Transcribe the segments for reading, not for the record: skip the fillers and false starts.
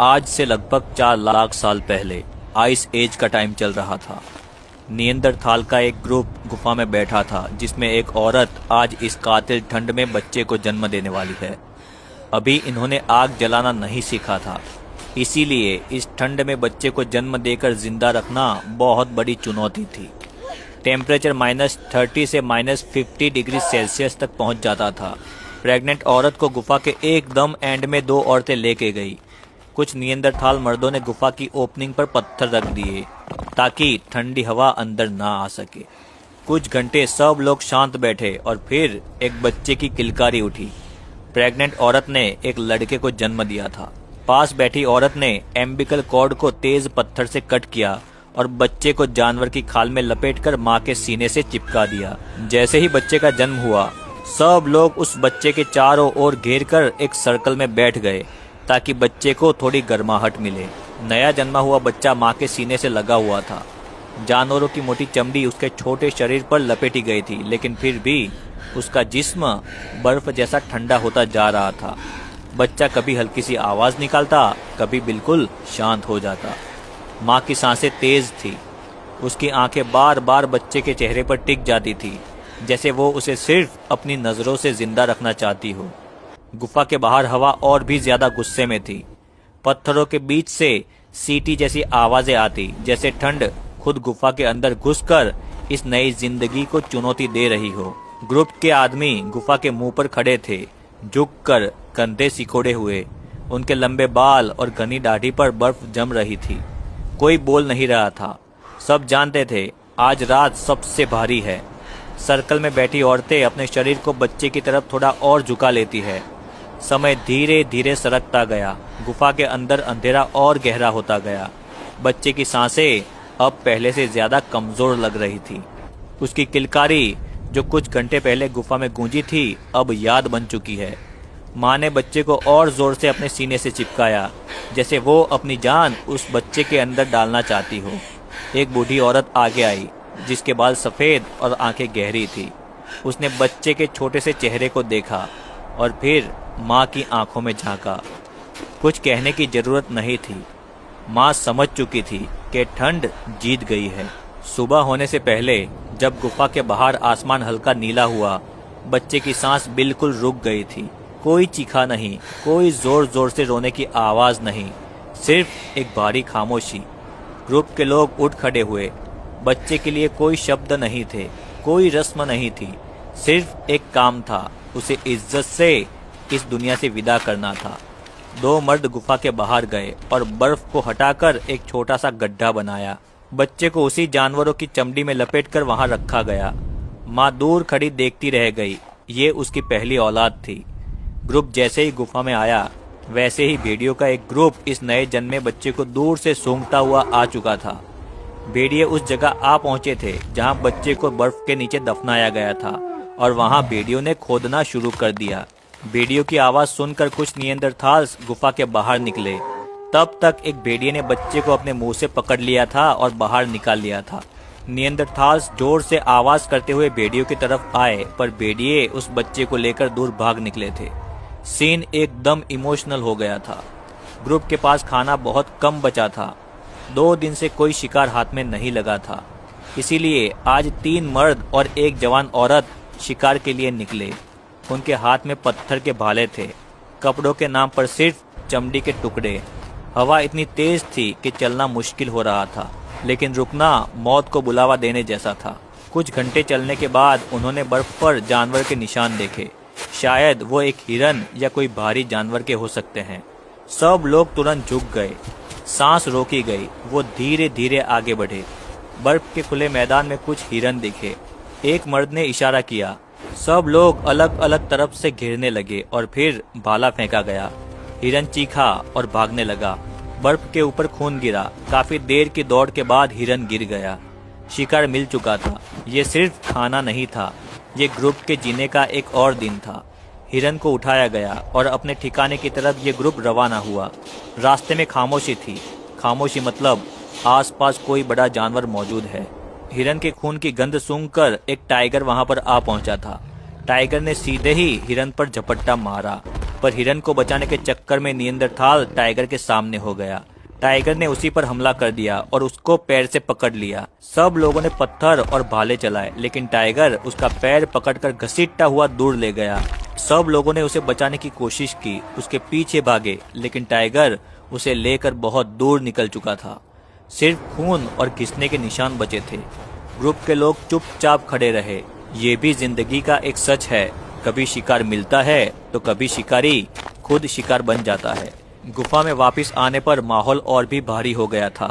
आज से लगभग 4 लाख साल पहले आइस एज का टाइम चल रहा था। नियंदरथाल का एक ग्रुप गुफा में बैठा था, जिसमें एक औरत आज इस कातिल ठंड में बच्चे को जन्म देने वाली है। अभी इन्होंने आग जलाना नहीं सीखा था, इसीलिए इस ठंड में बच्चे को जन्म देकर जिंदा रखना बहुत बड़ी चुनौती थी। टेम्परेचर -30 से -50 डिग्री सेल्सियस तक पहुंच जाता था। प्रेग्नेंट औरत को गुफा के एकदम एंड में 2 औरतें लेके गई। कुछ नियंदरथाल मर्दों ने गुफा की ओपनिंग पर पत्थर रख दिए ताकि ठंडी हवा अंदर ना आ सके। कुछ घंटे सब लोग शांत बैठे और फिर एक बच्चे की किलकारी उठी। प्रेग्नेंट औरत ने एक लड़के को जन्म दिया था। पास बैठी औरत ने एम्बिकल कॉर्ड को तेज पत्थर से कट किया और बच्चे को जानवर की खाल में लपेटकर मां के सीने से चिपका दिया। जैसे ही बच्चे का जन्म हुआ, सब लोग उस बच्चे के चारों ओर घेर कर एक सर्कल में बैठ गए ताकि बच्चे को थोड़ी गर्माहट मिले। नया जन्मा हुआ बच्चा मां के सीने से लगा हुआ था। जानवरों की मोटी चमड़ी उसके छोटे शरीर पर लपेटी गई थी, लेकिन फिर भी उसका जिस्म बर्फ जैसा ठंडा होता जा रहा था। बच्चा कभी हल्की सी आवाज निकालता, कभी बिल्कुल शांत हो जाता। माँ की सांसें तेज थी। उसकी आंखें बार बार बच्चे के चेहरे पर टिक जाती थी, जैसे वो उसे सिर्फ अपनी नजरों से जिंदा रखना चाहती हो। गुफा के बाहर हवा और भी ज्यादा गुस्से में थी। पत्थरों के बीच से सीटी जैसी आवाजें आती, जैसे ठंड खुद गुफा के अंदर घुसकर इस नई जिंदगी को चुनौती दे रही हो। ग्रुप के आदमी गुफा के मुंह पर खड़े थे, झुककर कंधे सिकोड़े हुए। उनके लंबे बाल और घनी दाढ़ी पर बर्फ जम रही थी। कोई बोल नहीं रहा था। सब जानते थे आज रात सबसे भारी है। सर्कल में बैठी औरतें अपने शरीर को बच्चे की तरफ थोड़ा और झुका लेती है। समय धीरे धीरे सरकता गया। गुफा के अंदर अंधेरा और गहरा होता गया। बच्चे की सांसें अब पहले से ज्यादा कमजोर लग रही थी। उसकी किलकारी जो कुछ घंटे पहले गुफा में गूंजी थी, अब याद बन चुकी है। माँ ने बच्चे को और जोर से अपने सीने से चिपकाया, जैसे वो अपनी जान उस बच्चे के अंदर डालना चाहती हो। एक बूढ़ी औरत आगे आई, जिसके बाल सफेद और आंखें गहरी थी। उसने बच्चे के छोटे से चेहरे को देखा और फिर माँ की आंखों में झांका। कुछ कहने की जरूरत नहीं थी। माँ समझ चुकी थी कि ठंड जीत गई है। सुबह होने से पहले जब गुफा के बाहर आसमान हल्का नीला हुआ, बच्चे की सांस बिल्कुल रुक गई थी। कोई चीखा नहीं, कोई जोर जोर से रोने की आवाज नहीं, सिर्फ एक भारी खामोशी। ग्रुप के लोग उठ खड़े हुए। बच्चे के लिए कोई शब्द नहीं थे, कोई रस्म नहीं थी, सिर्फ एक काम था, उसे इज्जत से इस दुनिया से विदा करना था। 2 मर्द गुफा के बाहर गए और बर्फ को हटाकर एक छोटा सा गड्ढा बनाया। बच्चे को उसी जानवरों की चमड़ी में लपेटकर वहां रखा गया। माँ दूर खड़ी देखती रह गई। ये उसकी पहली औलाद थी। ग्रुप जैसे ही गुफा में आया, वैसे ही भेड़ियों का एक ग्रुप इस नए जन्मे बच्चे को दूर से सूंघता हुआ आ चुका था। भेड़िए उस जगह आ पहुंचे थे जहां बच्चे को बर्फ के नीचे दफनाया गया था, और वहां भेड़ियों ने खोदना शुरू कर दिया। भेड़ियों की आवाज सुनकर कुछ नियंदरथाल्स गुफा के बाहर निकले। तब तक एक भेड़िए ने बच्चे को अपने मुंह से पकड़ लिया था और बाहर निकाल लिया था। नियंदरथाल्स जोर से आवाज करते हुए भेड़ियों की तरफ आए, पर भेड़िए उस बच्चे को लेकर दूर भाग निकले थे। सीन एकदम इमोशनल हो गया था। ग्रुप के पास खाना बहुत कम बचा था। 2 दिन से कोई शिकार हाथ में नहीं लगा था, इसीलिए आज 3 मर्द और एक जवान औरत शिकार के लिए निकले। उनके हाथ में पत्थर के भाले थे, कपड़ों के नाम पर सिर्फ चमड़ी के टुकड़े। हवा इतनी तेज थी कि चलना मुश्किल हो रहा था, लेकिन रुकना मौत को बुलावा देने जैसा था। कुछ घंटे चलने के बाद उन्होंने बर्फ पर जानवर के निशान देखे। शायद वो एक हिरन या कोई भारी जानवर के हो सकते हैं। सब लोग तुरंत झुक गए। सांस रोकी गई। वो धीरे धीरे आगे बढ़े। बर्फ के खुले मैदान में कुछ हिरन दिखे। एक मर्द ने इशारा किया। सब लोग अलग अलग तरफ से घेरने लगे और फिर भाला फेंका गया। हिरन चीखा और भागने लगा। बर्फ के ऊपर खून गिरा। काफी देर की दौड़ के बाद हिरन गिर गया। शिकार मिल चुका था। ये सिर्फ खाना नहीं था, ये ग्रुप के जीने का एक और दिन था। हिरन को उठाया गया और अपने ठिकाने की तरफ ये ग्रुप रवाना हुआ। रास्ते में खामोशी थी। खामोशी मतलब आसपास कोई बड़ा जानवर मौजूद है। हिरन के खून की गंध सूंघकर एक टाइगर वहां पर आ पहुंचा था। टाइगर ने सीधे ही हिरन पर झपट्टा मारा, पर हिरन को बचाने के चक्कर में नियंदरथाल टाइगर के सामने हो गया। टाइगर ने उसी पर हमला कर दिया और उसको पैर से पकड़ लिया। सब लोगों ने पत्थर और भाले चलाए, लेकिन टाइगर उसका पैर पकड़कर घसीटता हुआ दूर ले गया। सब लोगों ने उसे बचाने की कोशिश की, उसके पीछे भागे, लेकिन टाइगर उसे लेकर बहुत दूर निकल चुका था। सिर्फ खून और घिसने के निशान बचे थे। ग्रुप के लोग चुपचाप खड़े रहे। ये भी जिंदगी का एक सच है, कभी शिकार मिलता है तो कभी शिकारी खुद शिकार बन जाता है। गुफा में वापस आने पर माहौल और भी भारी हो गया था।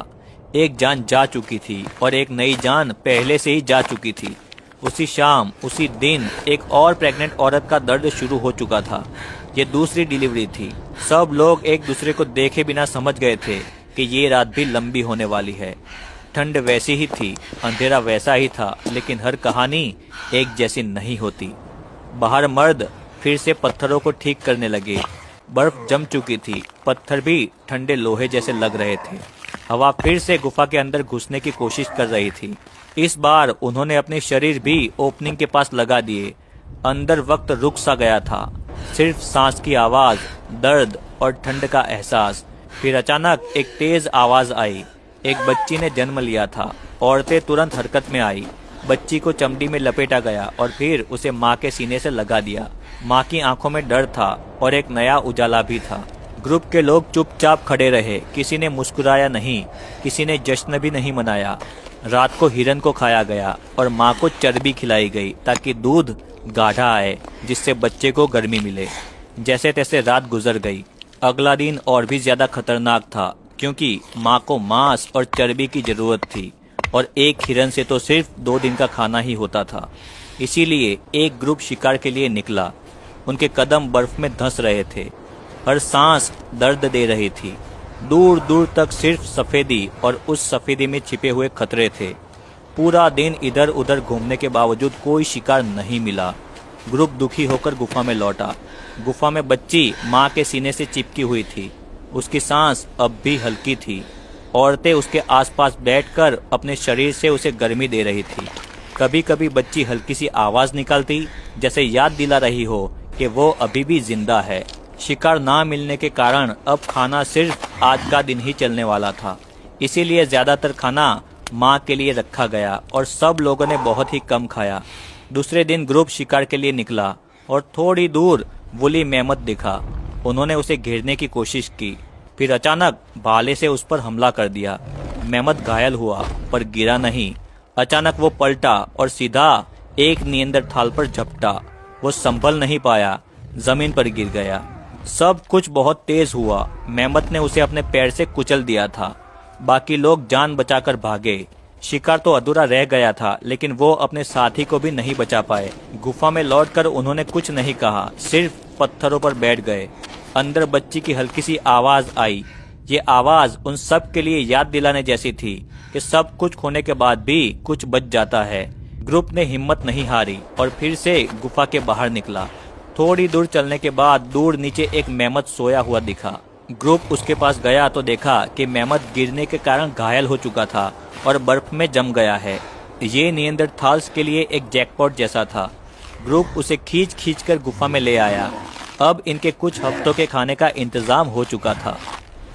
एक जान जा चुकी थी और एक नई जान पहले से ही जा चुकी थी। उसी शाम, उसी दिन एक और प्रेग्नेंट औरत का दर्द शुरू हो चुका था। ये दूसरी डिलीवरी थी। सब लोग एक दूसरे को देखे बिना समझ गए थे कि ये रात भी लंबी होने वाली है। ठंड वैसी ही थी, अंधेरा वैसा ही था, लेकिन हर कहानी एक जैसी नहीं होती। बाहर मर्द फिर से पत्थरों को ठीक करने लगे। बर्फ जम चुकी थी, पत्थर भी ठंडे लोहे जैसे लग रहे थे। हवा फिर से गुफा के अंदर घुसने की कोशिश कर रही थी। इस बार उन्होंने अपने शरीर भी ओपनिंग के पास लगा दिए। अंदर वक्त रुक सा गया था, सिर्फ सांस की आवाज, दर्द और ठंड का एहसास। फिर अचानक एक तेज आवाज आई। एक बच्ची ने जन्म लिया था। औरतें तुरंत हरकत में आई। बच्ची को चमड़ी में लपेटा गया और फिर उसे माँ के सीने से लगा दिया। माँ की आंखों में डर था और एक नया उजाला भी था। ग्रुप के लोग चुपचाप खड़े रहे। किसी ने मुस्कुराया नहीं, किसी ने जश्न भी नहीं मनाया। रात को हिरन को खाया गया और माँ को चर्बी खिलाई गई ताकि दूध गाढ़ा आए, जिससे बच्चे को गर्मी मिले। जैसे तैसे रात गुजर गई। अगला दिन और भी ज्यादा खतरनाक था, क्योंकि माँ को मांस और चर्बी की जरूरत थी और एक हिरन से तो सिर्फ 2 दिन का खाना ही होता था। इसीलिए एक ग्रुप शिकार के लिए निकला। उनके कदम बर्फ में धंस रहे थे, हर सांस दर्द दे रही थी। दूर दूर तक सिर्फ सफेदी और उस सफेदी में छिपे हुए खतरे थे। पूरा दिन इधर उधर घूमने के बावजूद कोई शिकार नहीं मिला। ग्रुप दुखी होकर गुफा में लौटा। गुफा में बच्ची माँ के सीने से चिपकी हुई थी। उसकी सांस अब भी हल्की थी। औरतें उसके आसपास बैठकर अपने शरीर से उसे गर्मी दे रही थी। कभी कभी बच्ची हल्की सी आवाज निकालती, जैसे याद दिला रही हो कि वो अभी भी जिंदा है। शिकार ना मिलने के कारण अब खाना सिर्फ आज का दिन ही चलने वाला था। इसीलिए ज्यादातर खाना माँ के लिए रखा गया और सब लोगों ने बहुत ही कम खाया। दूसरे दिन ग्रुप शिकार के लिए निकला और थोड़ी दूर वुली मेमत दिखा। उन्होंने उसे घेरने की कोशिश की, फिर अचानक भाले से उस पर हमला कर दिया। मेमत घायल हुआ पर गिरा नहीं। अचानक वो पलटा और सीधा एक नियंदरथाल पर झपटा। वो संभल नहीं पाया, जमीन पर गिर गया। सब कुछ बहुत तेज हुआ। मेमत ने उसे अपने पैर से कुचल दिया था। बाकी लोग जान बचाकर भागे। शिकार तो अधूरा रह गया था, लेकिन वो अपने साथी को भी नहीं बचा पाए। गुफा में लौटकर उन्होंने कुछ नहीं कहा, सिर्फ पत्थरों पर बैठ गए। अंदर बच्ची की हल्की सी आवाज आई। ये आवाज उन सब के लिए याद दिलाने जैसी थी कि सब कुछ खोने के बाद भी कुछ बच जाता है। ग्रुप ने हिम्मत नहीं हारी और फिर से गुफा के बाहर निकला। थोड़ी दूर चलने के बाद दूर नीचे एक मेमत सोया हुआ दिखा। ग्रुप उसके पास गया तो देखा कि मेमत गिरने के कारण घायल हो चुका था और बर्फ में जम गया है। ये नियंदरथाल्स के लिए एक जैकपॉट जैसा था। ग्रुप उसे खींच खींच कर गुफा में ले आया। अब इनके कुछ हफ्तों के खाने का इंतजाम हो चुका था।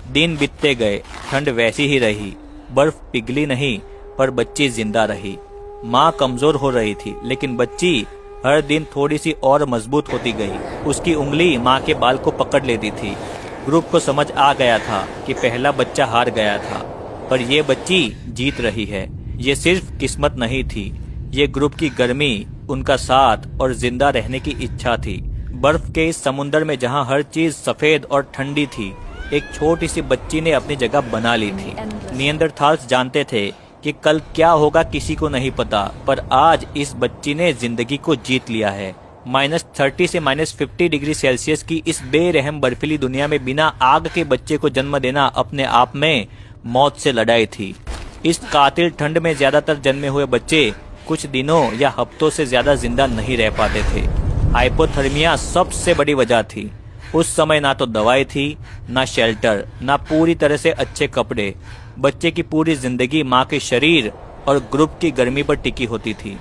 दिन बीतते गए, ठंड वैसी ही रही। बर्फ पिघली नहीं, पर बच्ची जिंदा रही। माँ कमजोर हो रही थी, लेकिन बच्ची हर दिन थोड़ी सी और मजबूत होती गई। उसकी उंगली माँ के बाल को पकड़ लेती थी। ग्रुप को समझ आ गया था कि पहला बच्चा हार गया था, पर यह बच्ची जीत रही है। ये सिर्फ किस्मत नहीं थी, ये ग्रुप की गर्मी, उनका साथ और जिंदा रहने की इच्छा थी। बर्फ के इस समुंदर में जहाँ हर चीज सफेद और ठंडी थी, एक छोटी सी बच्ची ने अपनी जगह बना ली थी। नियंदरथाल्स जानते थे कि कल क्या होगा किसी को नहीं पता, पर आज इस बच्ची ने जिंदगी को जीत लिया है। -30 से -50 डिग्री सेल्सियस की इस बेरहम बर्फीली दुनिया में बिना आग के बच्चे को जन्म देना अपने आप में मौत से लड़ाई थी। इस कातिल ठंड में ज्यादातर जन्मे हुए बच्चे कुछ दिनों या हफ्तों से ज्यादा जिंदा नहीं रह पाते थे। हाइपोथर्मिया सबसे बड़ी वजह थी। उस समय ना तो दवाई थी, ना शेल्टर, ना पूरी तरह से अच्छे कपड़े। बच्चे की पूरी जिंदगी माँ के शरीर और ग्रुप की गर्मी पर टिकी होती थी।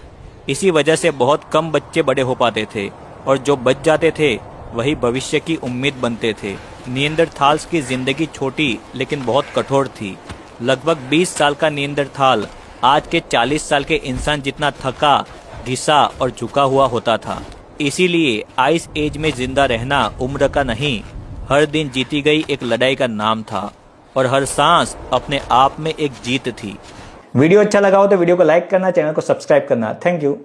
इसी वजह से बहुत कम बच्चे बड़े हो पाते थे और जो बच जाते थे वही भविष्य की उम्मीद बनते थे। निएंदरथाल्स की जिंदगी छोटी लेकिन बहुत कठोर थी। लगभग 20 साल का निएंदरथाल आज के 40 साल के इंसान जितना थका, घिसा और झुका हुआ होता था। इसीलिए आइस एज में जिंदा रहना उम्र का नहीं, हर दिन जीती गई एक लड़ाई का नाम था और हर सांस अपने आप में एक जीत थी। वीडियो अच्छा लगा हो तो वीडियो को लाइक करना, चैनल को सब्सक्राइब करना। Thank you.